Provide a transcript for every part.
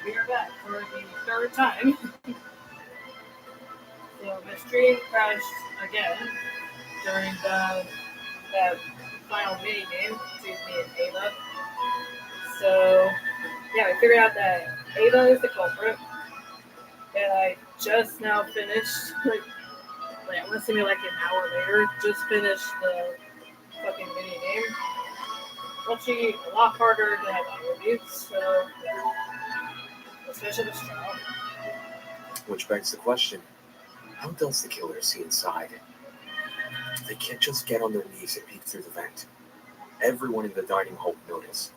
we are back for the third time. So the stream crashed again during that final mini game between me and Ava. So yeah, we figured out that Ava is the culprit, and I just now finished like I want to say like an hour later, just finished the fucking mini game. Actually, a lot harder than I thought it would be. So let's finish this trial. Which begs the question, how does the killer see inside? They can't just get on their knees and peek through the vent. Everyone in the dining hall would notice.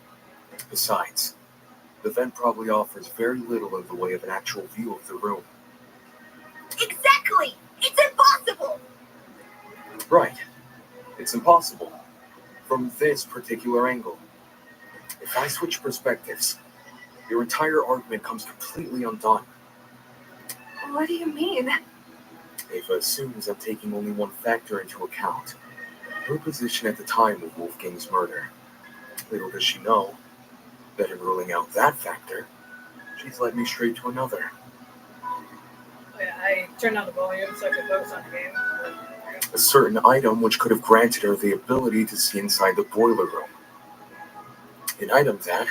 Besides, the vent probably offers very little in the way of an actual view of the room. Exactly! It's impossible! Right. It's impossible. From this particular angle. If I switch perspectives, your entire argument comes completely undone. What do you mean? Ava assumes I'm taking only one factor into account. Her position at the time of Wolfgang's murder. Little does she know that in ruling out that factor, she's led me straight to another. Yeah, I turned down the volume so I could focus on the game. A certain item which could have granted her the ability to see inside the boiler room. An item that,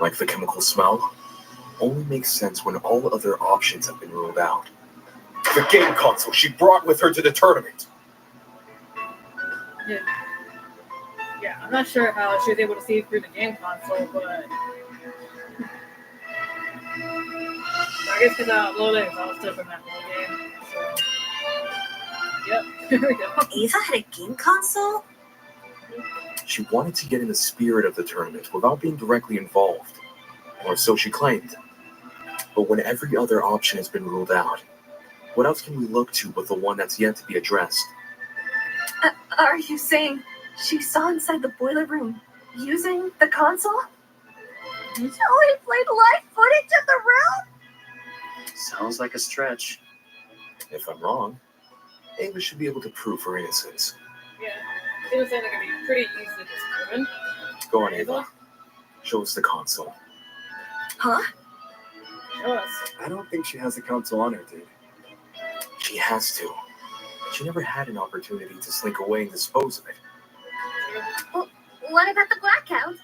like the chemical smell, only makes sense when all other options have been ruled out. The game console she brought with her to the tournament. Yeah, I'm not sure how she was able to see through the game console, but I guess because I uploaded exhausted from that whole game. So, yep, here we go. Ava had a game console? She wanted to get in the spirit of the tournament without being directly involved, or so she claimed. But when every other option has been ruled out, what else can we look to but the one that's yet to be addressed? Are you saying she saw inside the boiler room using the console? Joey played live footage of the room? Sounds like a stretch. If I'm wrong, Ava should be able to prove her innocence. Yeah, it was saying it could be pretty easily disproven. Go on, Ava. Show us the console. Huh? Show us. I don't think she has the console on her, dude. She has to. She never had an opportunity to slink away and dispose of it. Well, what about the blackout?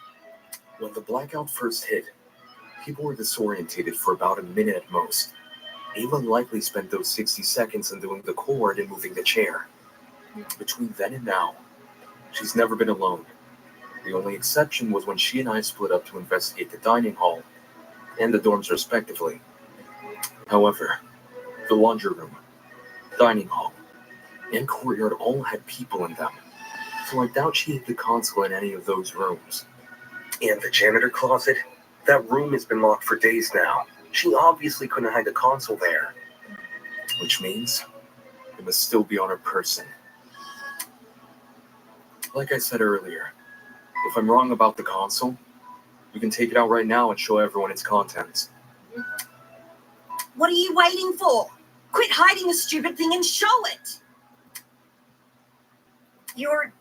When the blackout first hit, people were disorientated for about a minute at most. Ava likely spent those 60 seconds undoing the cord and moving the chair. Between then and now, she's never been alone. The only exception was when she and I split up to investigate the dining hall and the dorms respectively. However, the laundry room, dining hall, and courtyard all had people in them, so I doubt she hid the console in any of those rooms. And the janitor closet? That room has been locked for days now. She obviously couldn't hide the console there. Which means it must still be on her person. Like I said earlier, if I'm wrong about the console, we can take it out right now and show everyone its contents. What are you waiting for? Quit hiding the stupid thing and show it! You're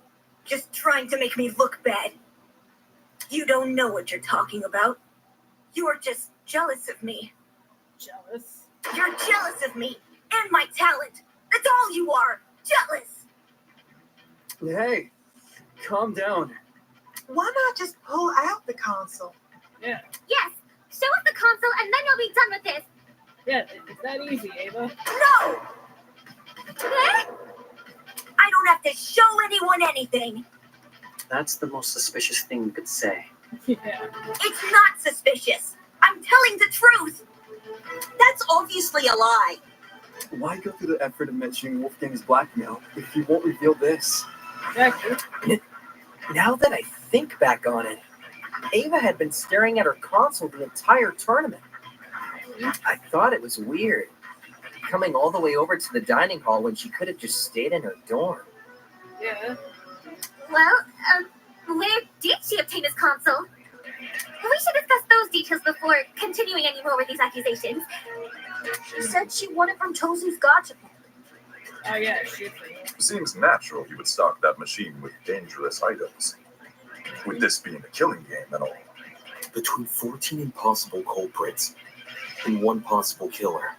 just trying to make me look bad. You don't know what you're talking about. You're just jealous of me. Jealous? You're jealous of me and my talent. That's all you are. Jealous. Hey, calm down. Why not just pull out the console? Yeah. Yes, show us the console and then you'll be done with this. Yeah, it's that easy, Ava. No! Huh? I don't have to show anyone anything. That's the most suspicious thing you could say. Yeah. It's not suspicious. I'm telling the truth. That's obviously a lie. Why go through the effort of mentioning Wolfgang's blackmail if you won't reveal this? Exactly. Now that I think back on it, Ava had been staring at her console the entire tournament. I thought it was weird, coming all the way over to the dining hall when she could have just stayed in her dorm. Yeah. Well, where did she obtain this console? We should discuss those details before continuing any more with these accusations. She said she won it from Tosi's gotcha. Oh, yeah, shoot. Seems natural you would stock that machine with dangerous items. With this being a killing game and all. Between 14 impossible culprits and one possible killer,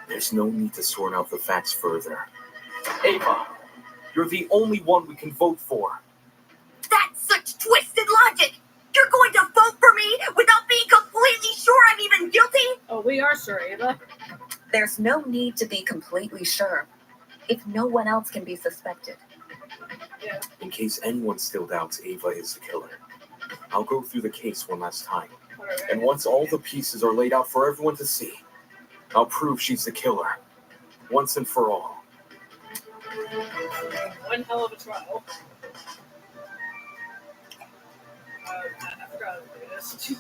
there's no need to sort out the facts further. Ava, you're the only one we can vote for. That's such twisted logic! You're going to vote for me without being completely sure I'm even guilty? Oh, we are sure, Ava. There's no need to be completely sure if no one else can be suspected. Yeah. In case anyone still doubts Ava is the killer, I'll go through the case one last time. Alright. And once all the pieces are laid out for everyone to see, I'll prove she's the killer. Once and for all. One hell of a trial. I forgot to do this.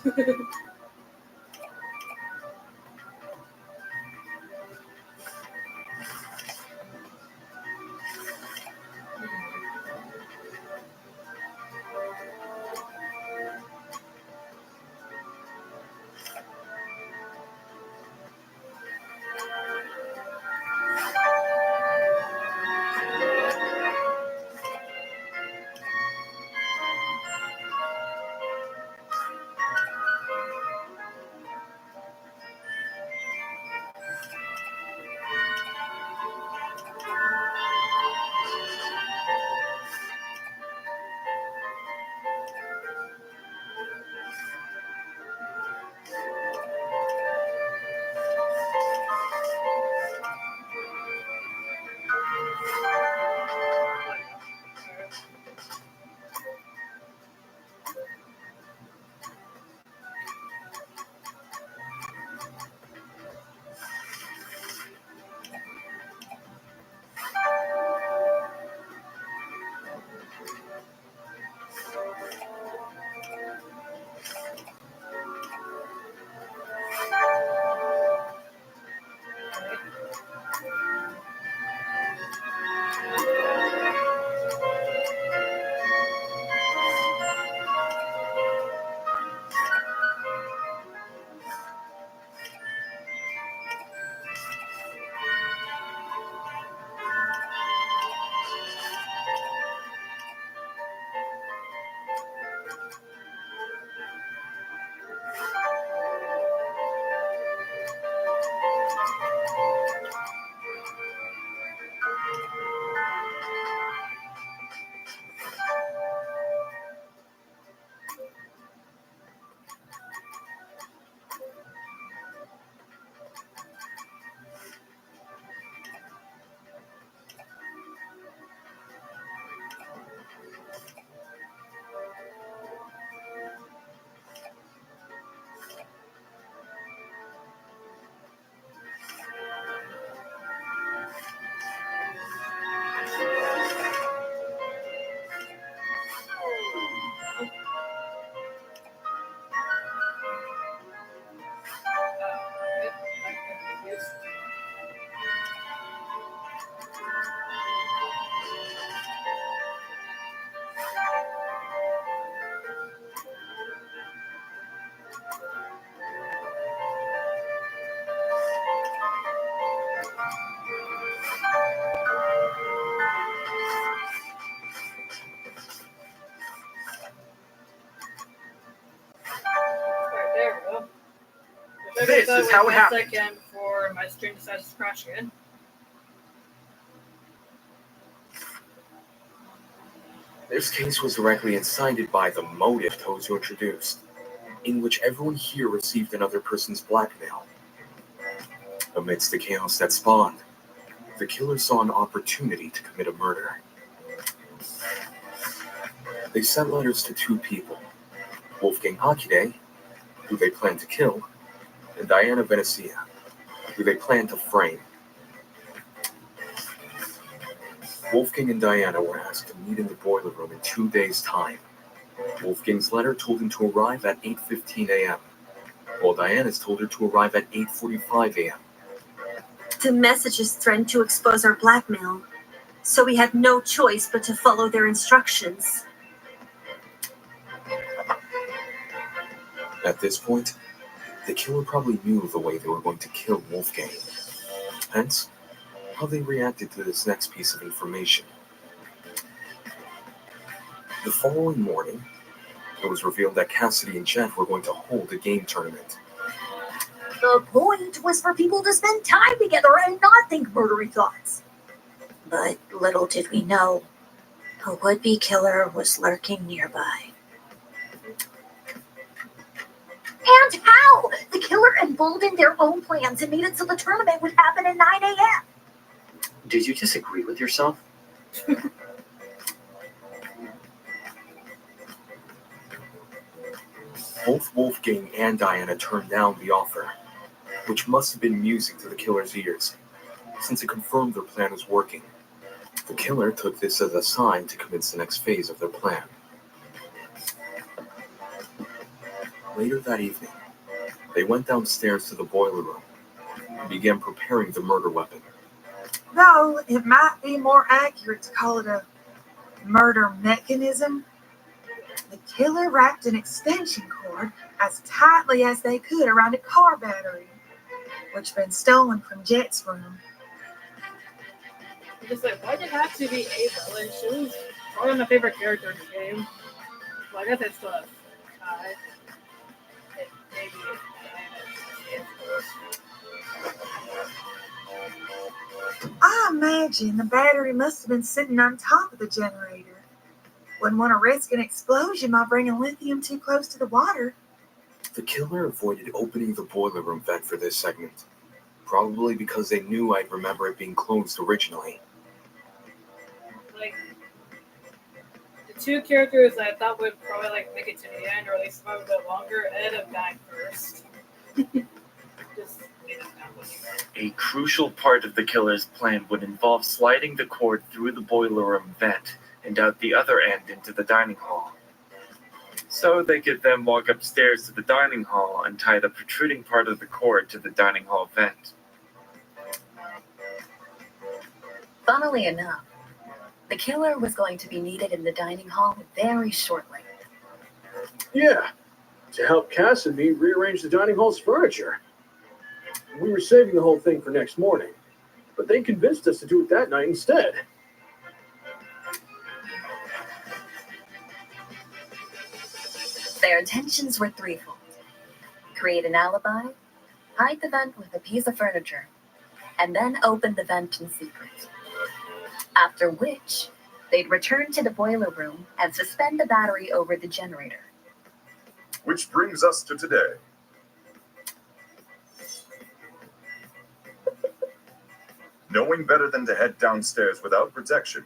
Alright, there we go. This is how it happened. Second before my stream decides to crash again. This case was directly incited by the motive Tozo introduced, in which everyone here received another person's blackmail. Amidst the chaos that spawned, the killer saw an opportunity to commit a murder. They sent letters to two people, Wolfgang Akide, who they planned to kill, and Diana Venezia, who they planned to frame. Wolfgang and Diana were asked to meet in the boiler room in 2 days' time. Wolfgang's letter told him to arrive at 8:15 a.m., while Diana's told her to arrive at 8:45 a.m. The messages threatened to expose our blackmail, so we had no choice but to follow their instructions. At this point, the killer probably knew the way they were going to kill Wolfgang. Hence, how they reacted to this next piece of information. The following morning, it was revealed that Cassidy and Jet were going to hold a game tournament. The point was for people to spend time together and not think murdery thoughts. But little did we know, a would-be killer was lurking nearby. And how? The killer emboldened their own plans and made it so the tournament would happen at 9 a.m. Did you disagree with yourself? Both Wolfgang and Diana turned down the offer, which must have been music to the killer's ears, since it confirmed their plan was working. The killer took this as a sign to commence the next phase of their plan. Later that evening, they went downstairs to the boiler room and began preparing the murder weapon. Though it might be more accurate to call it a murder mechanism, the killer wrapped an extension cord as tightly as they could around a car battery, which had been stolen from Jet's room. I'm just like, why did it have to be Ava? Like, she was probably my favorite character in the game. Well, I guess it's still a tie. Maybe I imagine the battery must have been sitting on top of the generator. Wouldn't want to risk an explosion by bringing lithium too close to the water. The killer avoided opening the boiler room vent for this segment, probably because they knew I'd remember it being closed originally. like the two characters I thought would probably like make it to the end, or at least survive a bit longer, ended up dying first. Just made it happen. A crucial part of the killer's plan would involve sliding the cord through the boiler room vent and out the other end into the dining hall. So they could then walk upstairs to the dining hall and tie the protruding part of the cord to the dining hall vent. Funnily enough, the killer was going to be needed in the dining hall very shortly. Yeah, to help Cass and me rearrange the dining hall's furniture. We were saving the whole thing for next morning, but they convinced us to do it that night instead. Their intentions were threefold: create an alibi, hide the vent with a piece of furniture, and then open the vent in secret. After which, they'd return to the boiler room and suspend the battery over the generator. Which brings us to today. Knowing better than to head downstairs without protection,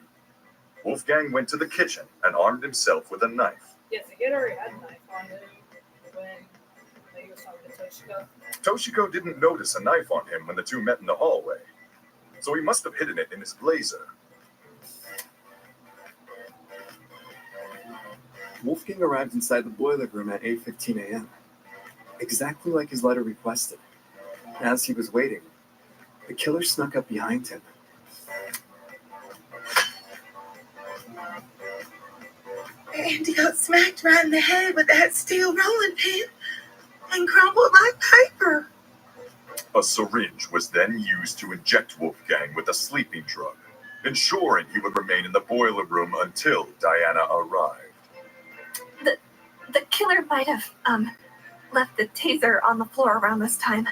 Wolfgang went to the kitchen and armed himself with a knife. Yes, he had already had a knife on him when he was talking to Toshiko. Toshiko didn't notice a knife on him when the two met in the hallway, so he must have hidden it in his blazer. Wolfgang arrived inside the boiler room at 8:15 a.m., exactly like his letter requested. As he was waiting, the killer snuck up behind him. And he got smacked right in the head with that steel rolling pin and crumpled like paper. A syringe was then used to inject Wolfgang with a sleeping drug, ensuring he would remain in the boiler room until Diana arrived. The killer might have, left the taser on the floor around this time.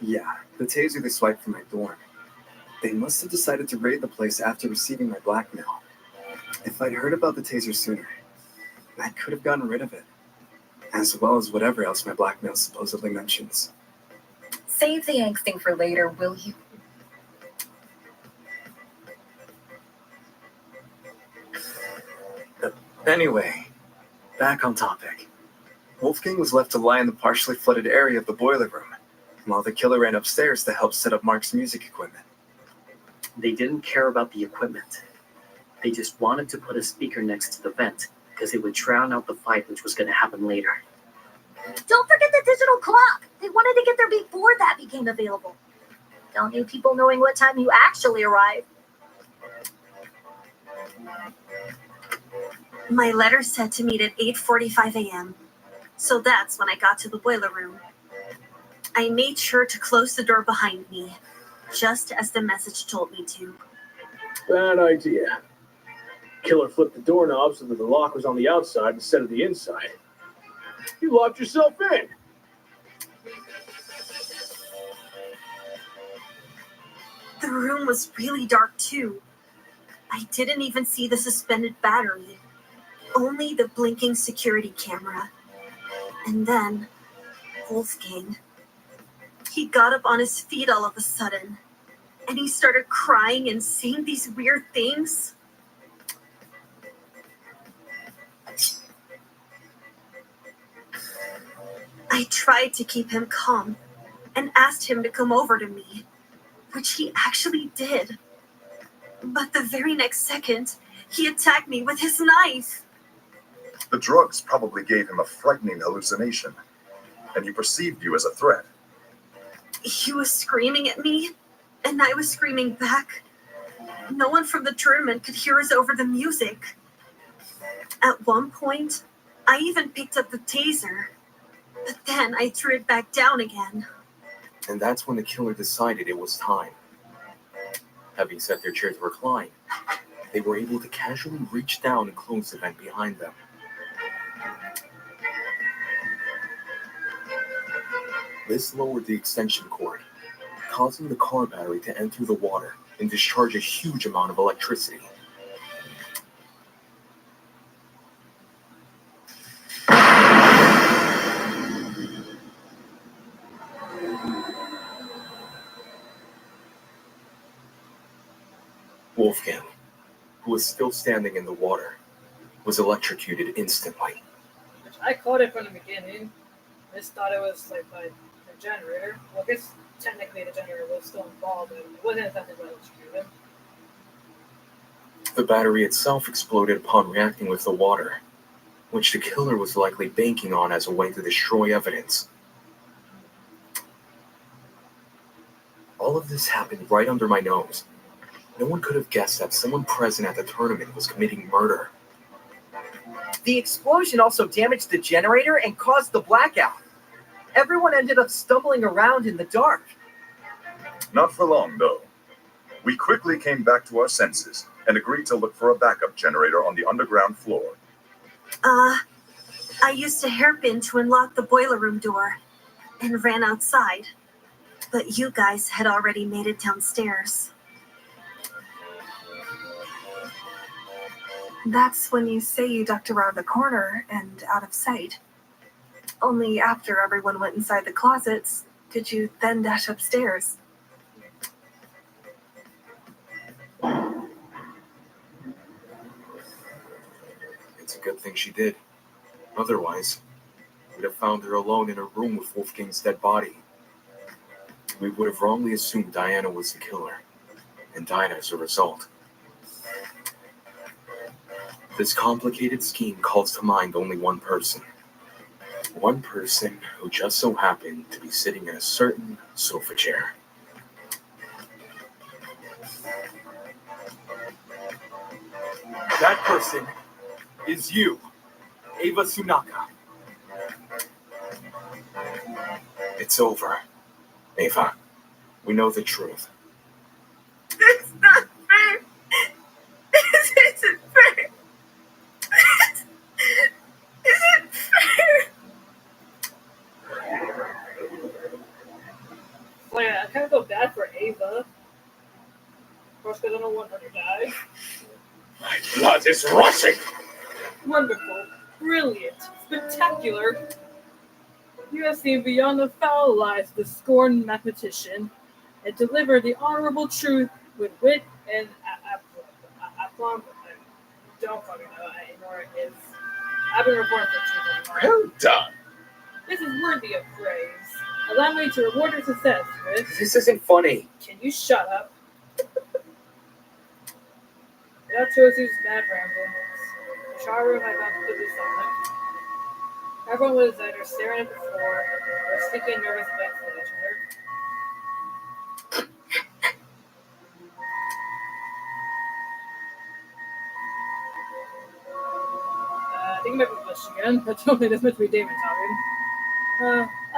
Yeah, the taser they swiped from my dorm. They must have decided to raid the place after receiving my blackmail. If I'd heard about the taser sooner, I could have gotten rid of it, as well as whatever else my blackmail supposedly mentions. Save the angsting for later, will you? Anyway, back on topic. Wolfgang was left to lie in the partially flooded area of the boiler room, while the killer ran upstairs to help set up Mark's music equipment. They didn't care about the equipment. They just wanted to put a speaker next to the vent because it would drown out the fight which was going to happen later. Don't forget the digital clock! They wanted to get there before that became available. Don't need people knowing what time you actually arrived. My letter said to meet at 8:45 a.m., so that's when I got to the boiler room. I made sure to close the door behind me, just as the message told me to. Bad idea. Killer flipped the doorknob so that the lock was on the outside instead of the inside. You locked yourself in. The room was really dark too. I didn't even see the suspended battery, only the blinking security camera. And then, Wolfgang. He got up on his feet all of a sudden, and he started crying and saying these weird things. I tried to keep him calm and asked him to come over to me, which he actually did. But the very next second, he attacked me with his knife. The drugs probably gave him a frightening hallucination, and he perceived you as a threat. He was screaming at me, and I was screaming back. No one from the tournament could hear us over the music. At one point, I even picked up the taser, but then I threw it back down again. And that's when the killer decided it was time. Having set their chair to recline, they were able to casually reach down and close the vent behind them. This lowered the extension cord, causing the car battery to enter the water and discharge a huge amount of electricity. Wolfgang, who was still standing in the water, was electrocuted instantly. I caught it from the beginning. I just thought it was like by the generator. Well, I guess technically the generator was still involved, but it wasn't affected by electrocution. The battery itself exploded upon reacting with the water, which the killer was likely banking on as a way to destroy evidence. All of this happened right under my nose. No one could have guessed that someone present at the tournament was committing murder. The explosion also damaged the generator and caused the blackout. Everyone ended up stumbling around in the dark. Not for long, though. We quickly came back to our senses and agreed to look for a backup generator on the underground floor. I used a hairpin to unlock the boiler room door and ran outside. But you guys had already made it downstairs. That's when you say you ducked around the corner and out of sight. Only after everyone went inside the closets did you then dash upstairs. It's a good thing she did. Otherwise, we'd have found her alone in a room with Wolfgang's dead body. We would have wrongly assumed Diana was the killer, and died as a result. This complicated scheme calls to mind only one person. One person who just so happened to be sitting in a certain sofa chair. That person is you, Ava Sunaka. It's over, Ava. We know the truth. It's not fair. This isn't fair. This isn't fair. Well, yeah, I kind of feel bad for Ava. Of course, because I don't want her to die. My blood is rushing! Wonderful, brilliant, spectacular. You have seen beyond the foul lies of the scorned mathematician and delivered the honorable truth with wit and aplomb. Don't fucking know anymore. I've been reborn for 2 Well done! This is worthy of praise. Allow me to reward your success with. This isn't funny. Can you shut up? Without Chosie's mad ramblings, the shower room had gone completely silent. Everyone was either staring at the floor or speaking nervous bets with each other. I think it might be Bush again. I don't think this meant to be Damon talking.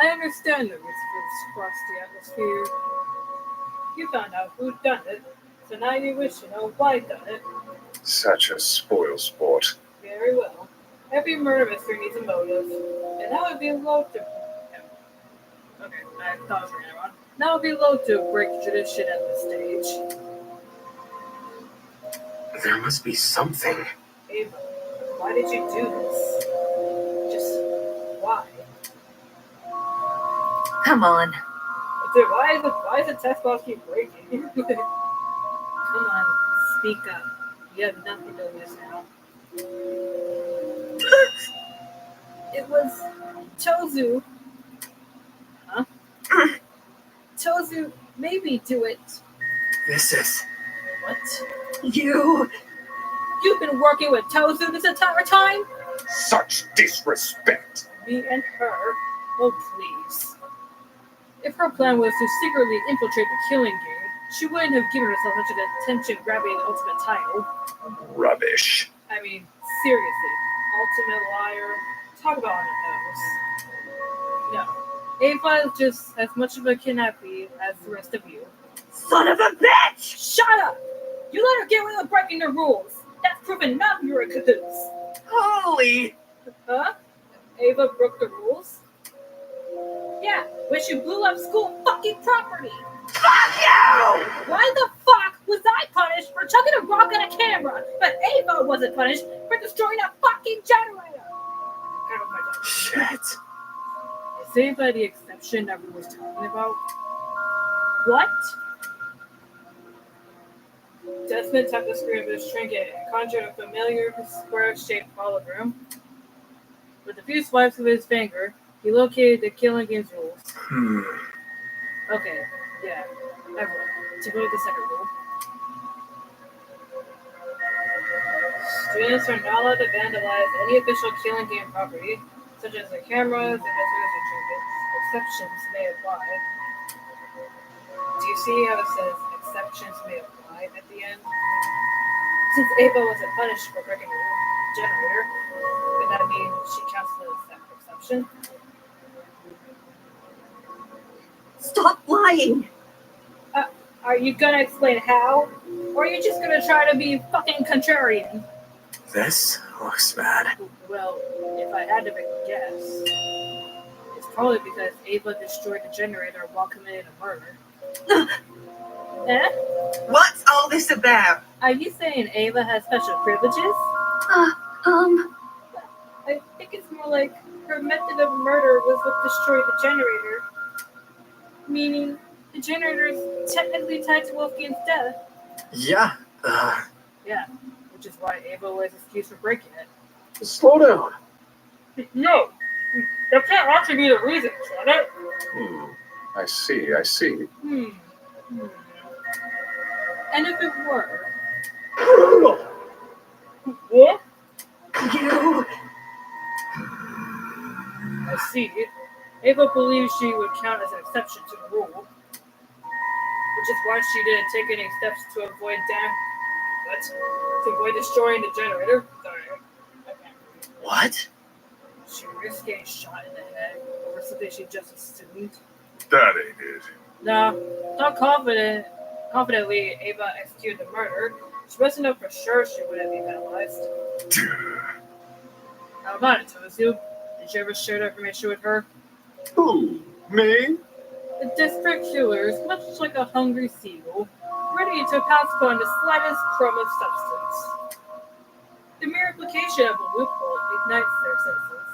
I understand the whispers across the atmosphere. You found out who'd done it, So now you wish to know why I've done it. Such a spoil sport. Very well. Every murder mystery needs a motive, and that would be low to. Okay, I thought I was reading it wrong. That would be low to break tradition at this stage. There must be something. Ava, why did you do this? Just why? Come on. Dude, why is the text box keep breaking? Come on, speak up. You have nothing to lose now. It was Tozu. Huh? Tozu, maybe do it. This is. What? You've been working with Tozu this entire time? Such disrespect. Me and her? Oh, please. If her plan was to secretly infiltrate the killing game, she wouldn't have given herself such an attention-grabbing ultimate title. Rubbish. I mean, seriously. Ultimate liar. Talk about on the nose. No. Ava is just as much of a kidnappee as the rest of you. son of a bitch! Shut up! You let her get away with breaking the rules. That's proven not you're a caboose. Holy! Huh? Ava broke the rules? Yeah, when she blew up school fucking property. Fuck you! Why the fuck was I punished for chucking a rock at a camera, but Ava wasn't punished for destroying a fucking generator? Shit. Is Ava the exception everyone was talking about? What? Desmond tapped the screen of his trinket and conjured a familiar square-shaped hologram. With a few swipes of his finger, he located the killing game's rules. Okay, yeah, everyone. To go to the second rule. Students are not allowed to vandalize any official killing game property, such as the cameras, inventors, or trinkets. Exceptions may apply. Do you see how it says exceptions may apply at the end? Since Ava wasn't punished for breaking the generator, would that mean she counts as an exception? Stop lying! Are you gonna explain how? Or are you just gonna try to be fucking contrarian? This looks bad. Well, if I had to make a guess, it's probably because Ava destroyed the generator while committing a murder. Eh? What's all this about? Are you saying Ava has special privileges? I think it's more like her method of murder was what destroyed the generator. Meaning, the generator is technically tied to Wolfgang's death. Yeah. Yeah, which is why Ava was excused for breaking it. Slow down. No, that can't actually be the reason, can it? I see. And if it were, Brutal. what? You! I see. Ava believes she would count as an exception to the rule, which is why she didn't take any steps to avoid destroying the generator. Sorry. Okay. What? She risked getting shot in the head over something she just assumed. That ain't it. No, not confidently Ava executed the murder. She wasn't know for sure she wouldn't be penalized. How about it, Tozu? Did you ever share that information with her? Who? Me? The district killer is much like a hungry seagull, ready to pounce upon the slightest crumb of substance. The mere implication of a loophole ignites their senses,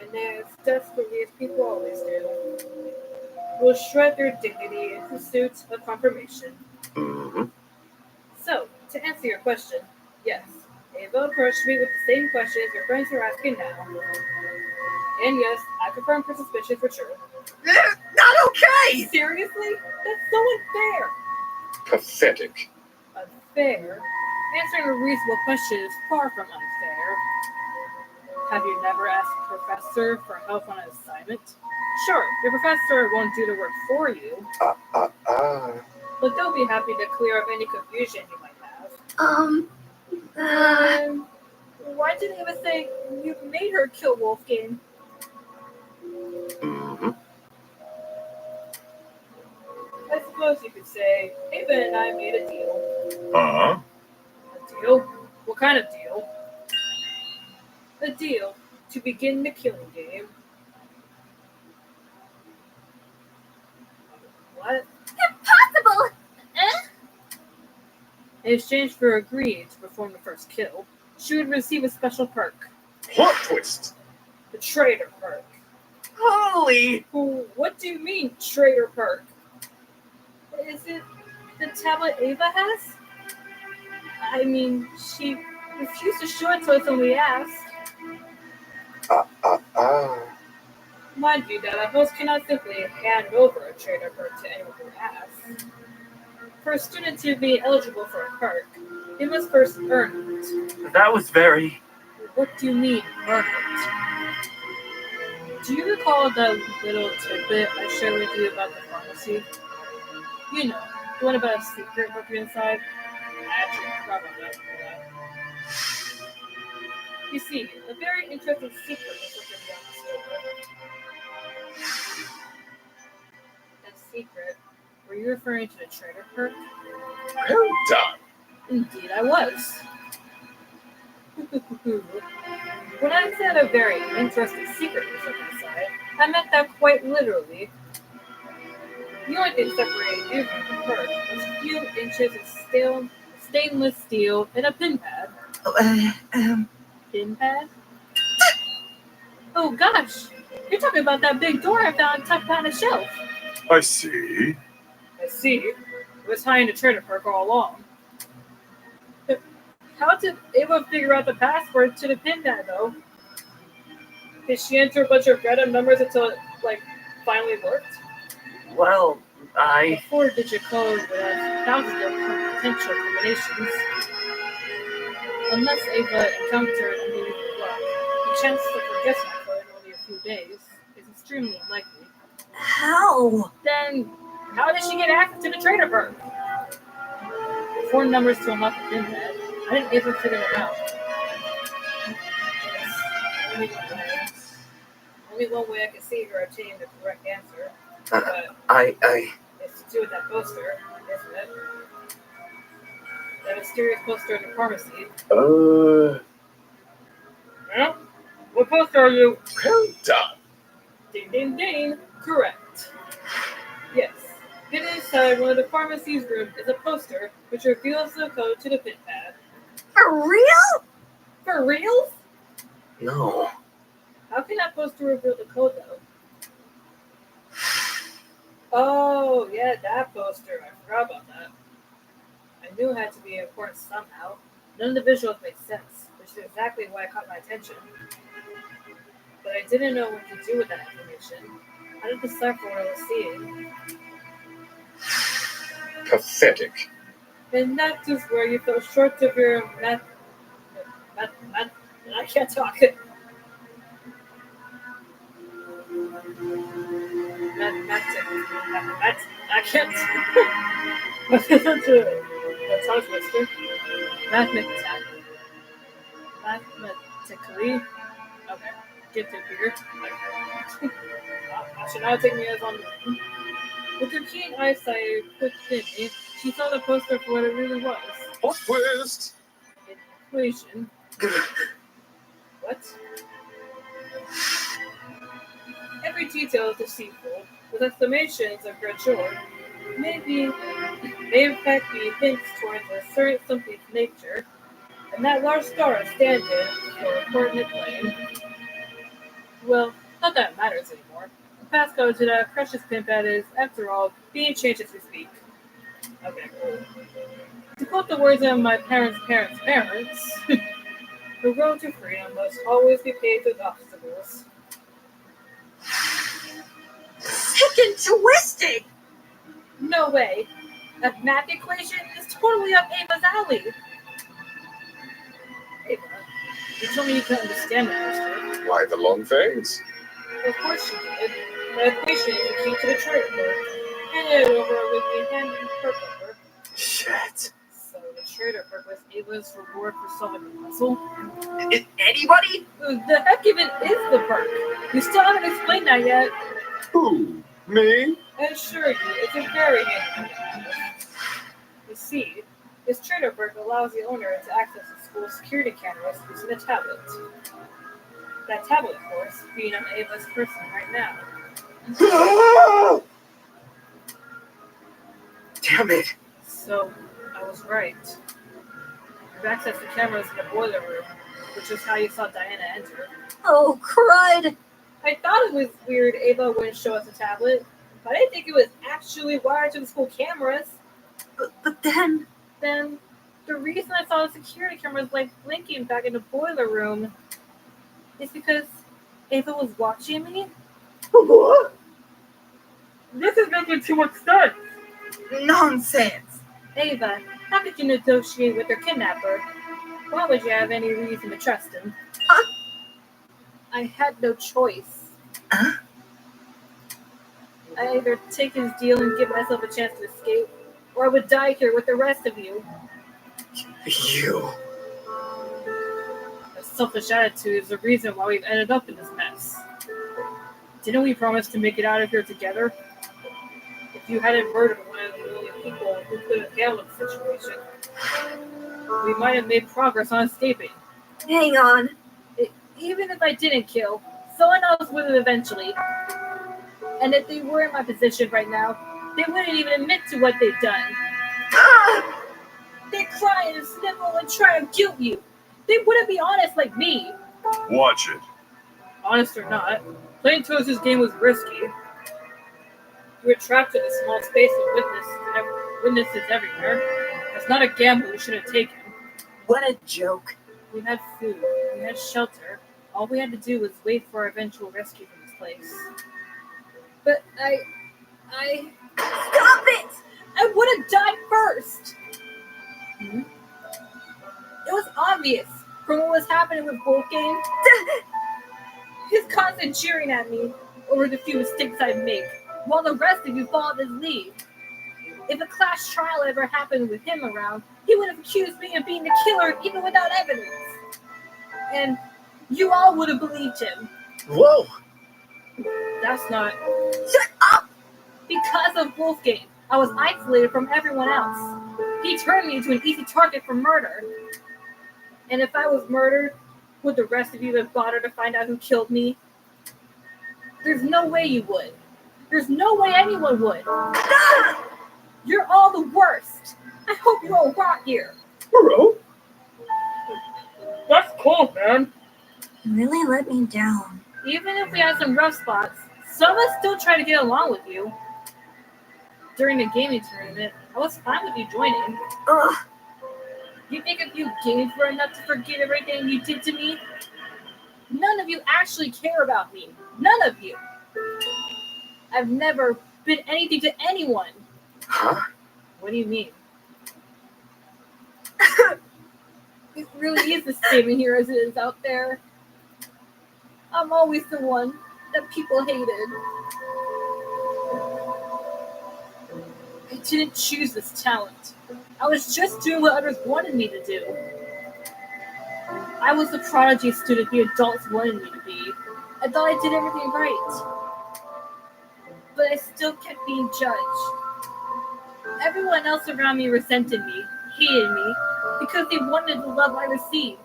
and they, as desperately as people always do, will shred their dignity in pursuit of confirmation. So, to answer your question, yes, Ava approached me with the same questions your friends are asking now. And yes, I confirmed her suspicions for sure. Not okay! Seriously? That's so unfair. Pathetic. Unfair? Answering a reasonable question is far from unfair. Have you never asked a professor for help on an assignment? Sure, your professor won't do the work for you, but they'll be happy to clear up any confusion you might have. Why did Ava say you made her kill Wolfgang? I suppose you could say Ava and I made a deal. Huh? A deal? What kind of deal? A deal to begin the killing game. What? Impossible! In exchange for agreeing to perform the first kill, she would receive a special perk. Plot twist! The traitor perk. Holy! What do you mean, traitor perk? Is it the tablet Ava has? I mean, she refused to show it to us when we asked. Mind you, that a host cannot simply hand over a traitor perk to anyone who asks. For a student to be eligible for a perk, they must first earn it. That was very... What do you mean, earn it? Do you recall the little tidbit I shared with you about the pharmacy? You know, the one about a secret working inside? I actually forgot about that. You see, a very interesting secret was looking down the store. That secret? Were you referring to the traitor perk? Well done. Indeed, I was. When I said a very interesting secret was looking inside, I meant that quite literally. The only thing separating you from the perk was a few inches of stainless steel and a pin pad. Pin pad? Oh gosh! You're talking about that big door I found tucked behind a shelf. I see. I see. It was hiding the traitor perk all along. How did Ava figure out the password to the pin pad, though? Did she enter a bunch of random numbers until it, finally worked? Well, A 4-digit code would have thousands of potential combinations. Unless Ava encountered a new luck, the chance to forget that code in only a few days is extremely unlikely. How? Then, how did she get access to the traitor perk? 4 numbers to unlock the pin pad. I didn't even figure them out. Only one way I can see her obtaining the correct answer. But it's to do with that poster, isn't it? That mysterious poster in the pharmacy. Huh? What poster are you? Well done. Ding, ding, ding. Correct. Yes. Hidden inside one of the pharmacy's rooms is a poster which reveals the code to the pin pad. For real? For real? no. How can that poster reveal the code, though? Oh, yeah, that poster. I forgot about that. I knew it had to be important somehow. None of the visuals made sense, which is exactly why it caught my attention. But I didn't know what to do with that information. How to decipher what I was seeing. Pathetic. And that is where you fell short of your I can't talk. I can't. What's a tongue twister? Mathematically. Okay. Get it, Peter. I should not take me as on. With her keen eyesight quick thinking, she saw the poster for what it really was. Plot twist. An equation. What? Every detail is deceitful, with exclamations of grandeur. May in fact be hints towards a certain something's nature, and that large star is standing for a coordinate plane. Well, not that it matters anymore. The passcode to that precious pin pad is, after all, being changed as we speak. Okay, cool. To quote the words of my parents' the road to freedom must always be paved with obstacles. Sick and twisted! No way. A math equation is totally up Ava's alley. Ava, you told me you couldn't understand the poster. Why the long face? Of course she did. The equation is the key to the traitor perk. Handed it over with the hand and perk over. Shit. So the traitor perk was Ava's reward for solving the puzzle? Anybody? The heck even is the perk? You still haven't explained that yet. Who? Me? I assure you, it's a very handy. You see, This Traderberg allows the owner to access the school's security cameras using a tablet. That tablet, of course, being on Ava's person right now. Damn it. So, I was right. You've accessed the cameras in the boiler room, which is how you saw Diana enter. Oh, crud! I thought it was weird Ava wouldn't show us a tablet, but I didn't think it was actually wired to the school cameras. But then... Then, the reason I saw the security cameras blinking back in the boiler room is because Ava was watching me. What? This is making too much sense. Nonsense. Ava, how could you negotiate with your kidnapper? Why would you have any reason to trust him? I had no choice. I either take his deal and give myself a chance to escape, or I would die here with the rest of you. You. A selfish attitude is the reason why we've ended up in this mess. Didn't we promise to make it out of here together? If you hadn't murdered one of the million people who could have handled the situation, we might have made progress on escaping. Hang on. Even if I didn't kill, someone else would have eventually. And if they were in my position right now, they wouldn't even admit to what they've done. They cry and snivel and try to guilt you. They wouldn't be honest like me. Watch it. Honest or not, playing Toast's game was risky. You were trapped in a small space with witnesses everywhere. It's not a gamble you should have taken. What a joke. We had food. We had shelter. All we had to do was wait for our eventual rescue from this place. But I... Stop it! I would have died first! It was obvious from what was happening with Wolfgang. His constant cheering at me over the few mistakes I'd make, while the rest of you followed his lead. If a class trial ever happened with him around, he would have accused me of being the killer even without evidence. And you all would have believed him. Whoa! That's not... Shut up! Because of Wolfgang, I was isolated from everyone else. He turned me into an easy target for murder. And if I was murdered, would the rest of you have bothered to find out who killed me? There's no way you would. There's no way anyone would. You're all the worst. I hope you all rot here. Bro? That's cold, man. Really let me down. Even if we had some rough spots, some of us still try to get along with you. During the gaming tournament, I was fine with you joining. Ugh. You think if you games were enough to forget everything you did to me? None of you actually care about me. None of you. I've never been anything to anyone. Huh? What do you mean? It really is the same in here as it is out there. I'm always the one that people hated. I didn't choose this talent. I was just doing what others wanted me to do. I was the prodigy student the adults wanted me to be. I thought I did everything right. But I still kept being judged. Everyone else around me resented me, hated me, because they wanted the love I received.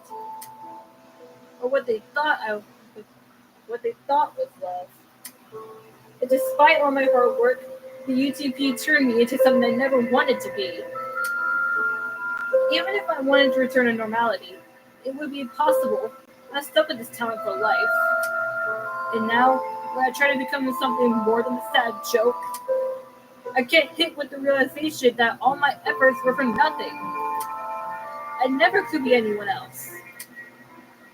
Or what they thought was love. And despite all my hard work, the UTP turned me into something I never wanted to be. Even if I wanted to return to normality, it would be impossible. I'm stuck with this talent for life. And now, when I try to become something more than a sad joke, I get hit with the realization that all my efforts were for nothing. I never could be anyone else.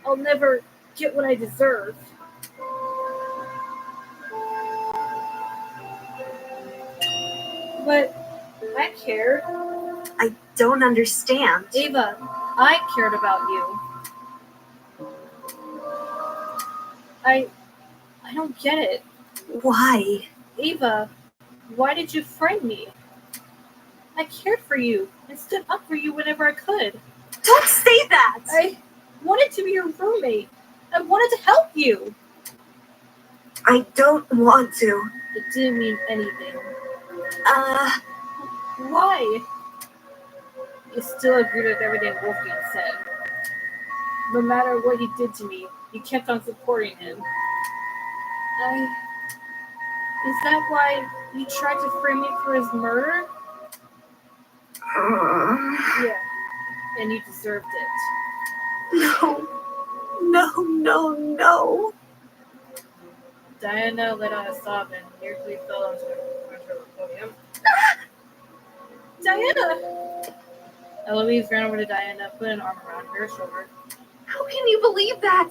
I'll never get what I deserve. But I cared. I don't understand. Ava, I cared about you. I don't get it. Why? Ava, why did you frame me? I cared for you and stood up for you whenever I could. Don't say that! I wanted to be your roommate. I wanted to help you. I don't want to. It didn't mean anything. Uh, Why? You still agreed with everything Wolfgang said. No matter what he did to me, you kept on supporting him. Is that why you tried to frame me for his murder? Yeah, and you deserved it. No. Diana let out a sob and nearly fell onto the podium. Diana! Eloise ran over to Diana, put an arm around her shoulder. How can you believe that?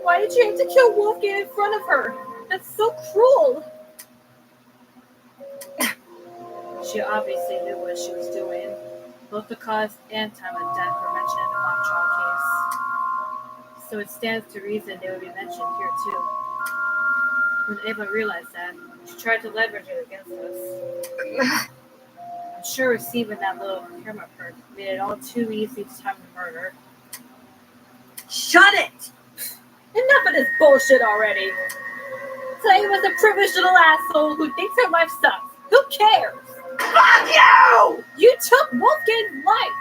Why did you have to kill Wolfgang in front of her? That's so cruel! She obviously knew what she was doing. Both the cause and time of death were mentioned in the mock trial case. So it stands to reason they would be mentioned here too. When Ava realized that, she tried to leverage it against us. I'm sure receiving that little camera perk made it all too easy to time the murder. Shut it! Enough of this bullshit already! So Ava's a privileged little asshole who thinks her life sucks. Who cares? Fuck you! You took Wolfgang's life!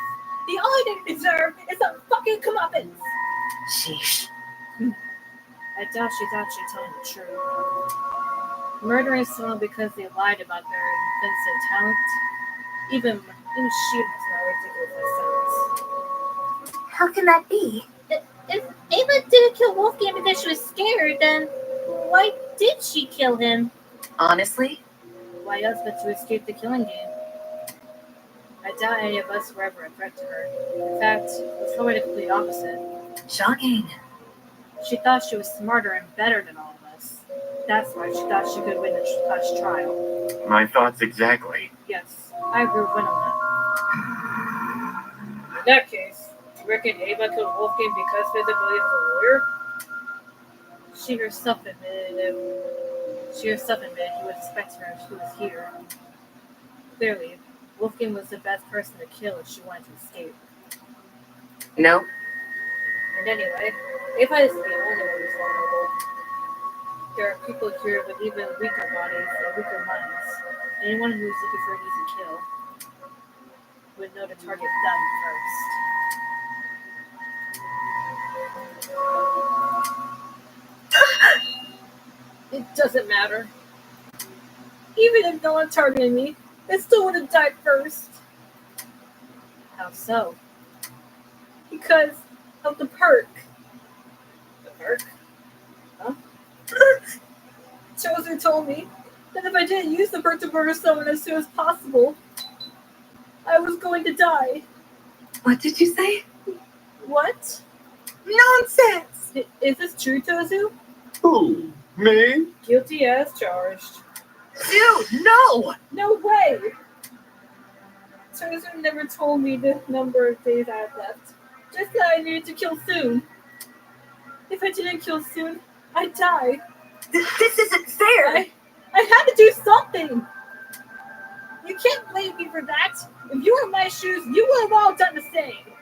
The only thing you deserve is a fucking comeuppance! Sheesh. I doubt she's actually telling the truth. Murdering someone because they lied about their offensive talent, even she must know ridiculous sense. How can that be? If Ava didn't kill Wolfgang because she was scared, then why did she kill him? Honestly, Why else but to escape the killing game? I doubt any of us were ever a threat to her. In fact, it was probably the complete opposite. shocking. She thought she was smarter and better than all of us. That's why she thought she could win the Hush trial. My thoughts exactly. Yes, I agree with Win on that. In that case, do you reckon Ava killed Wolfgang because of his ability as a lawyer? She herself admitted he would suspect her if she was here. Clearly, Wolfgang was the best person to kill if she wanted to escape. No, And anyway, Ava isn't the only one who's vulnerable. There are people here with even weaker bodies and weaker minds. Anyone who's looking for an easy kill would know to target them first. It doesn't matter. Even if no one targeted me, I still would have died first. How so? Because of the perk. The perk? Huh? Choser told me that if I didn't use the perk to murder someone as soon as possible, I was going to die. what did you say? What? Nonsense! Is this true, Tozu? Who? Me? Guilty as charged. Dude, no! No way! Tozu never told me the number of days I had left. Just that I needed to kill soon. If I didn't kill soon, I'd die. This isn't fair! I had to do something! You can't blame me for that. If you were in my shoes, you would have all done the same.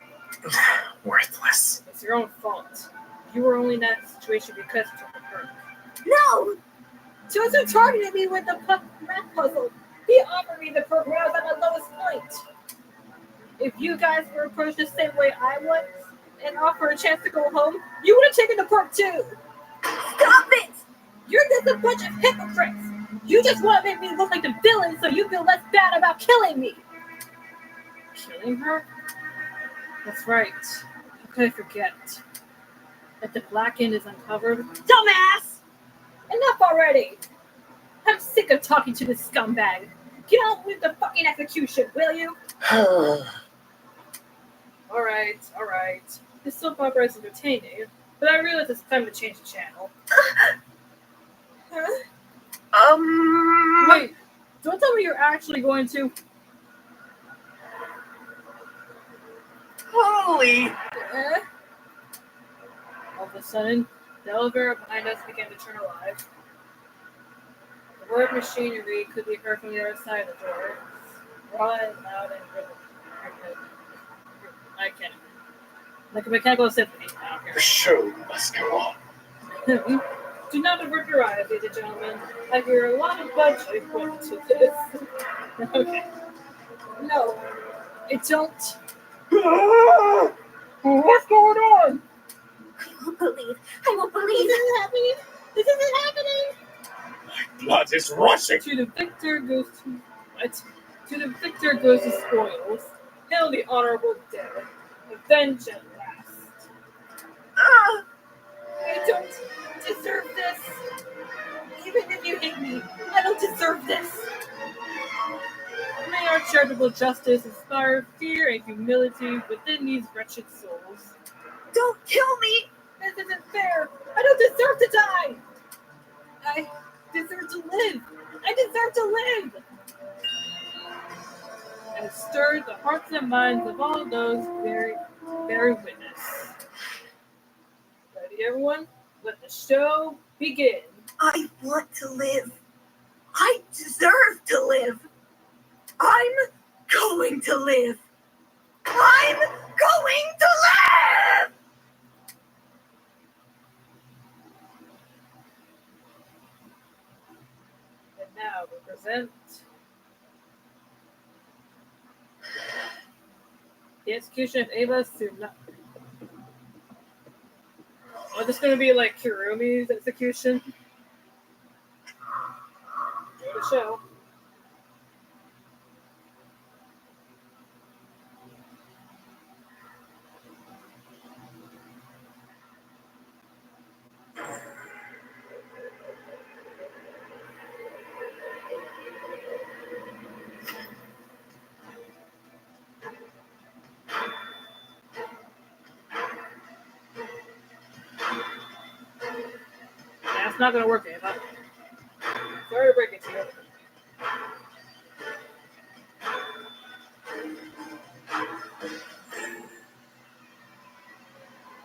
Worthless. It's your own fault. You were only in that situation because you took the perk. No! Tozu targeted me with the math puzzle. He offered me the perk when I was at my lowest point. If you guys were approached the same way I was and offered a chance to go home, you would have taken the perk too. Stop it! You're just a bunch of hypocrites. You just want to make me look like the villain so you feel less bad about killing me. Killing her? That's right. How could I forget? If the black end is uncovered, dumbass! Enough already! I'm sick of talking to this scumbag. Get on with the fucking execution, will you? Alright. This soap opera is entertaining, but I realize it's time to change the channel. Wait, don't tell me you're actually going to. Holy! All of a sudden, the elevator behind us began to turn alive. The word machinery could be heard from the other side of the door. Raw and loud and rhythmic. I can't. Like a mechanical symphony. I don't care. The show must go on. Do not avert your eyes, ladies and gentlemen. I hear a lot of budget went into this. Okay. No, I don't. What's going on? I won't believe. This isn't happening. This isn't happening. Blood is rushing. To the victor goes to what? To the victor goes the spoils. Hail the honorable dead. Avenge at last. I don't deserve this. Even if you hate me, I don't deserve this. May our charitable justice inspire fear and humility within these wretched souls. Don't kill me! This isn't fair. I don't deserve to die. I deserve to live. I deserve to live. And stirred the hearts and minds of all those bearing witness. Ready, everyone? Let the show begin. I want to live. I deserve to live. I'm going to live. I'm going to live! And now we present the execution of Ava Tsunami. Oh, this is going to be like Kurumi's execution. Enjoy the show. That's not going to work, Ava. Sorry to break it to you.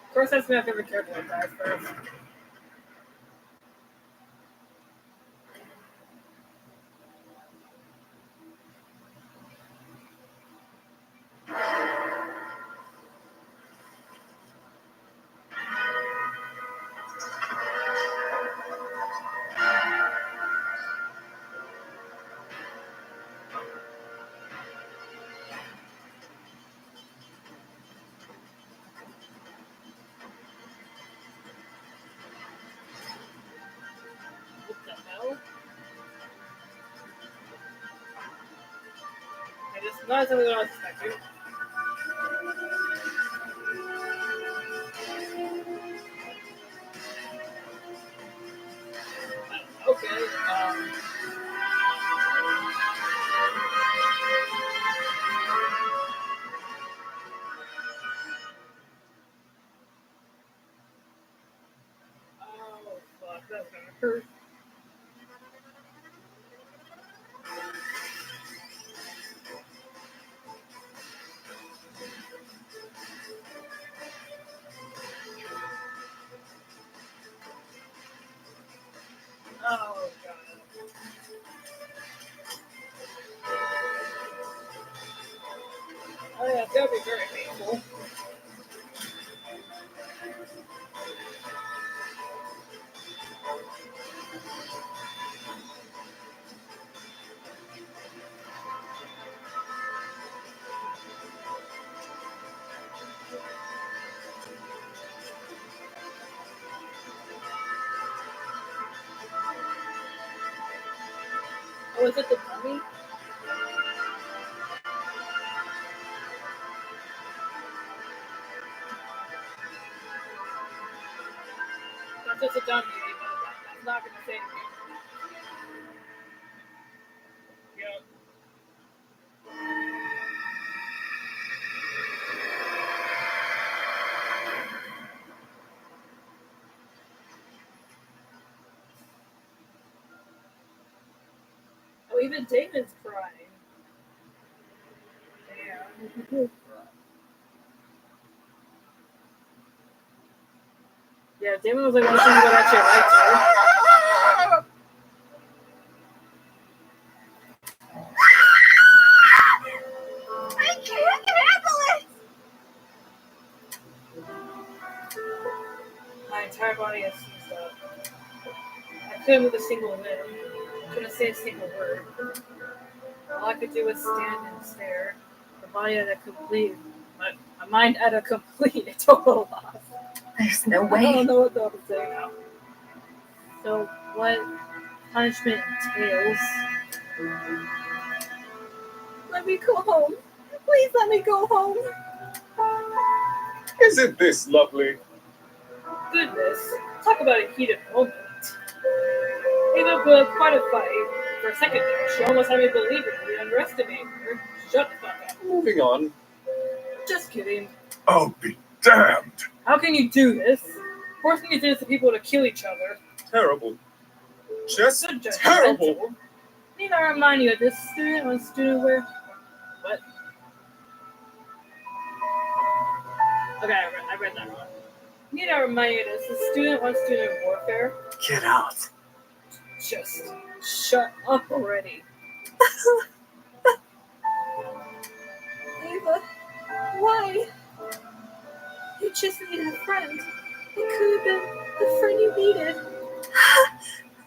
Of course, that's my favorite character that dies first. What the hell? It is not something that I was expecting. Okay, oh, fuck, that's gonna hurt. Oh, God. Oh, yeah, it's gonna be very painful. Oh, is it the dummy? That's just a dummy. That's not gonna save me. Yep. Oh, even Damon's crying. Damn. Yeah, Damon was like one of the things that actually liked her. I can't handle it! My entire body has seized up. I couldn't move a single limb. Couldn't say a single word. All I could do was stand and stare. The body had a complete My mind at a complete total loss. There's no I way. don't know what the hell to say now. So, what punishment entails? Let me go home. Please let me go home. Isn't this lovely? Goodness, talk about a heated moment. Ava put up quite a fight. For a second there, she almost had me believe it. We underestimated her. Shut the fuck up. Moving on. Just kidding. I'll be damned. How can you do this? Forcing these innocent people to kill each other. Terrible. Just So judgmental. terrible. Need I remind you of this student on student wear? What? Okay, I read that wrong. Need I remind you of this? The student on student warfare? Get out. Just shut up already. Ava, why? You just needed a friend. It could have been the friend you needed.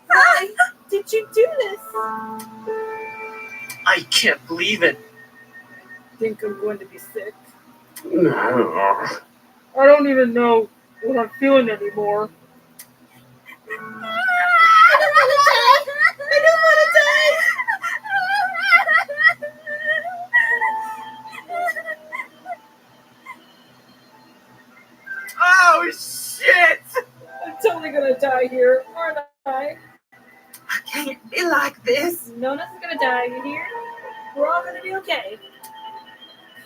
Why did you do this? I can't believe it. Think I'm going to be sick. No. I don't even know what I'm feeling anymore. I don't want to die. I don't want to die. Oh, shit! I'm totally gonna die here, aren't I? I can't be like this. No one's gonna die, you hear? We're all gonna be okay.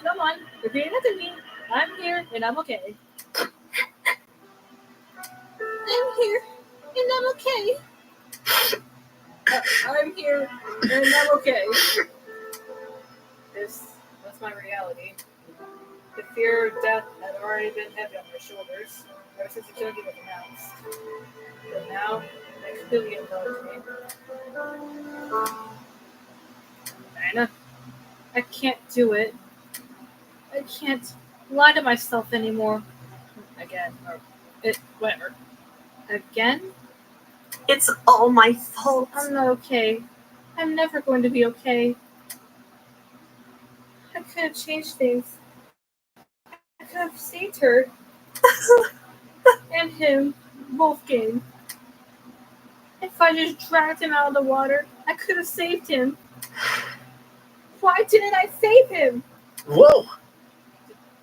Come on, repeat it to me. I'm here and I'm okay. I'm here and I'm okay. I'm here and I'm okay. That's my reality. The fear of death had already been heavy on my shoulders ever since the killing was announced. But now, it completely enveloped me. Diana, I can't do it. I can't lie to myself anymore. Again, or whatever. Again? It's all my fault. I'm not okay. I'm never going to be okay. I could have changed things. I could have saved her. And him, Wolfgang. If I just dragged him out of the water, I could have saved him. Why didn't I save him? Whoa!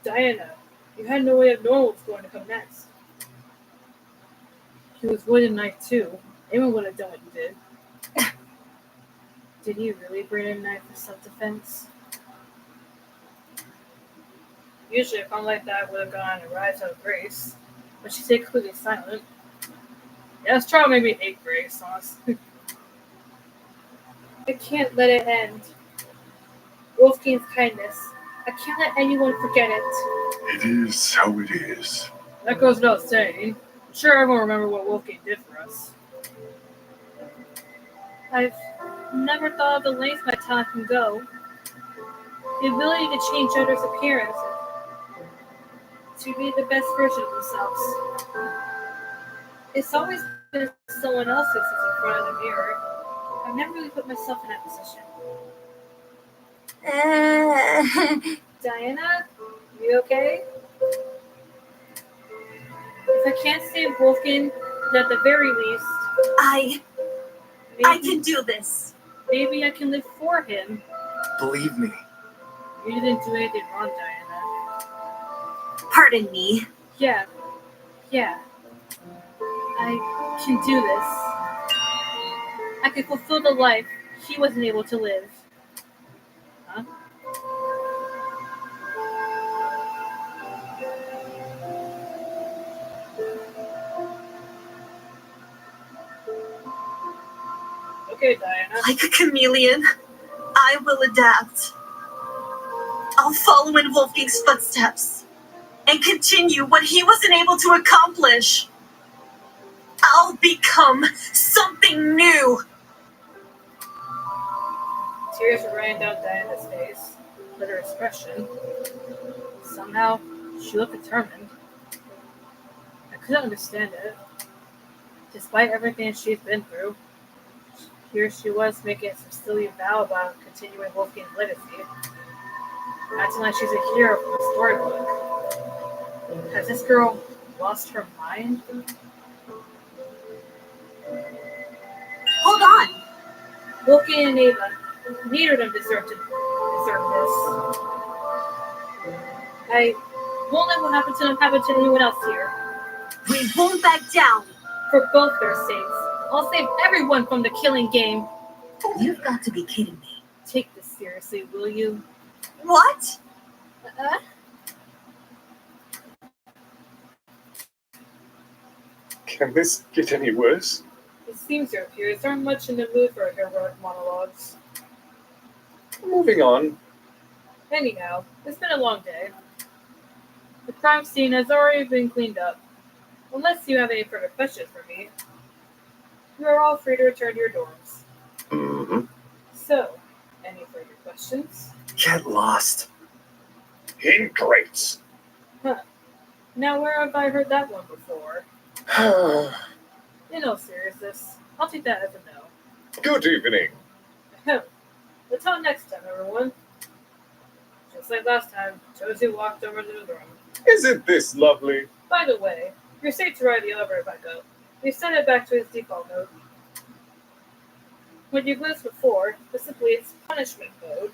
Diana, you had no way of knowing what was going to come next. He was wounded knife too. Anyone would have done what you did. Did you really bring a knife for self-defense? Usually, if I'm like that, I would have gone and rise out of Grace. But she stayed completely silent. Yeah, this trial made me hate Grace, honestly. I can't let it end. Wolfgang's kindness. I can't let anyone forget it. It is how it is. That goes without saying. I'm sure everyone remember what Wolfgang did for us. I've never thought of the lengths my talent can go. The ability to change others' appearance. To be the best version of themselves. It's always been someone else's that's in front of the mirror. I've never really put myself in that position. Diana, you okay? If I can't save Wolfgang, then at the very least, I can do this. Maybe I can live for him. Believe me. You didn't do anything wrong, Diana. Pardon me. Yeah. I can do this. I can fulfill the life he wasn't able to live. Huh? Okay, Diana. Like a chameleon, I will adapt. I'll follow in Wolfgang's footsteps and continue what he wasn't able to accomplish. I'll become something new. Tears were running down Diana's face, but her expression, somehow, she looked determined. I couldn't understand it. Despite everything she's been through, here she was making some silly vow about continuing Wolfgang's legacy. acting like she's a hero from a storybook. Has this girl lost her mind? Hold on! Wolfgang and Ava, neither of them deserve this. I won't let what happened to them happen to anyone else here. We won't back down! For both their sakes, I'll save everyone from the killing game. You've got to be kidding me. Take this seriously, will you? What? Can this get any worse? It seems your peers aren't much in the mood for heroic monologues. Moving on. Anyhow, it's been a long day. The crime scene has already been cleaned up. Unless you have any further questions for me, you are all free to return to your dorms. Mm-hmm. So, any further questions? Get lost. In crates. Now, where have I heard that one before? In all seriousness, I'll take that as a no. Good evening. Until next time, everyone. Just like last time, Josie walked over to the room. Isn't this lovely? By the way, you're safe to ride the elevator back up. We've set it back to its default mode. When you glitched before, specifically its punishment mode.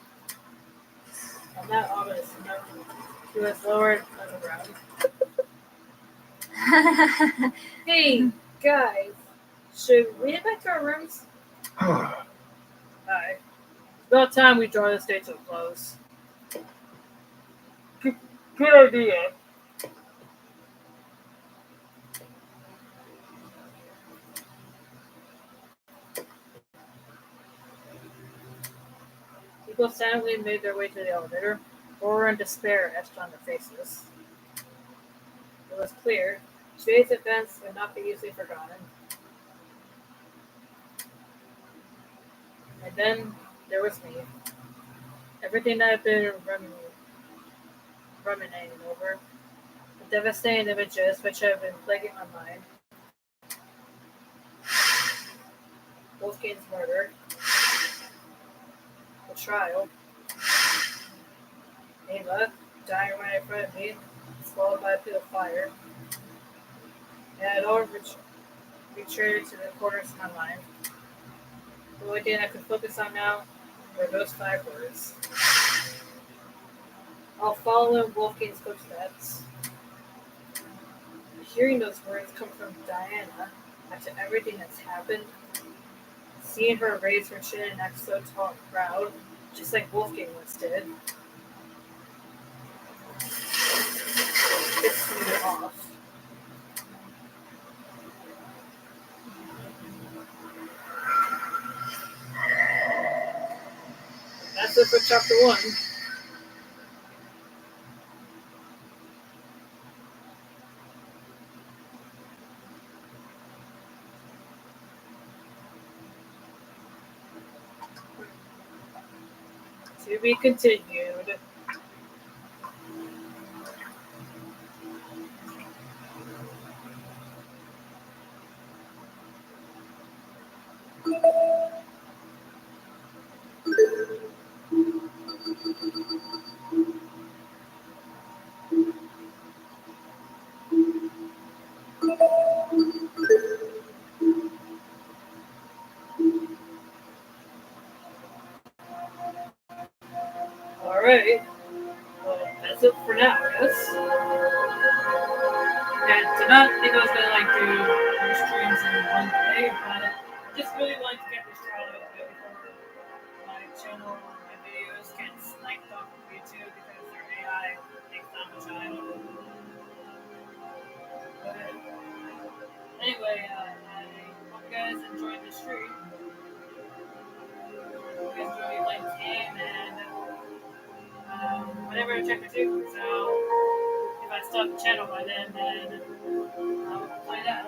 On that ominous note, he was lowered on the ground. Hey, guys, should we head back to our rooms? Aye. It's about time we draw this day to a close. Good idea. People silently made their way to the elevator, horror and despair etched on their faces. It was clear today's events would not be easily forgotten. And then there was me. Everything I've been ruminating over. The devastating images which have been plaguing my mind. Wolfgang's murder. The trial. Ava dying right in front of me, swallowed by a pit of fire. And it all retreated to the corners of my mind. The only thing I could focus on now were those 5 words. I'll follow in Wolfgang's footsteps. Hearing those words come from Diana after everything that's happened, seeing her raise her chin and act so tall and proud, just like Wolfgang once did, pissed me off. That's it for chapter 1. To be continued. Alright. Well, that's it for now, I guess. And did not think I was gonna do 3 streams in one day, but just really wanted to get this trial out of the way before my channel or my videos get sniped off of YouTube because their AI takes down the channel. But anyway, I hope you guys enjoyed the stream. Hope you guys enjoyed playing the game and whatever chapter 2. So if I stop the channel by then I'll play that.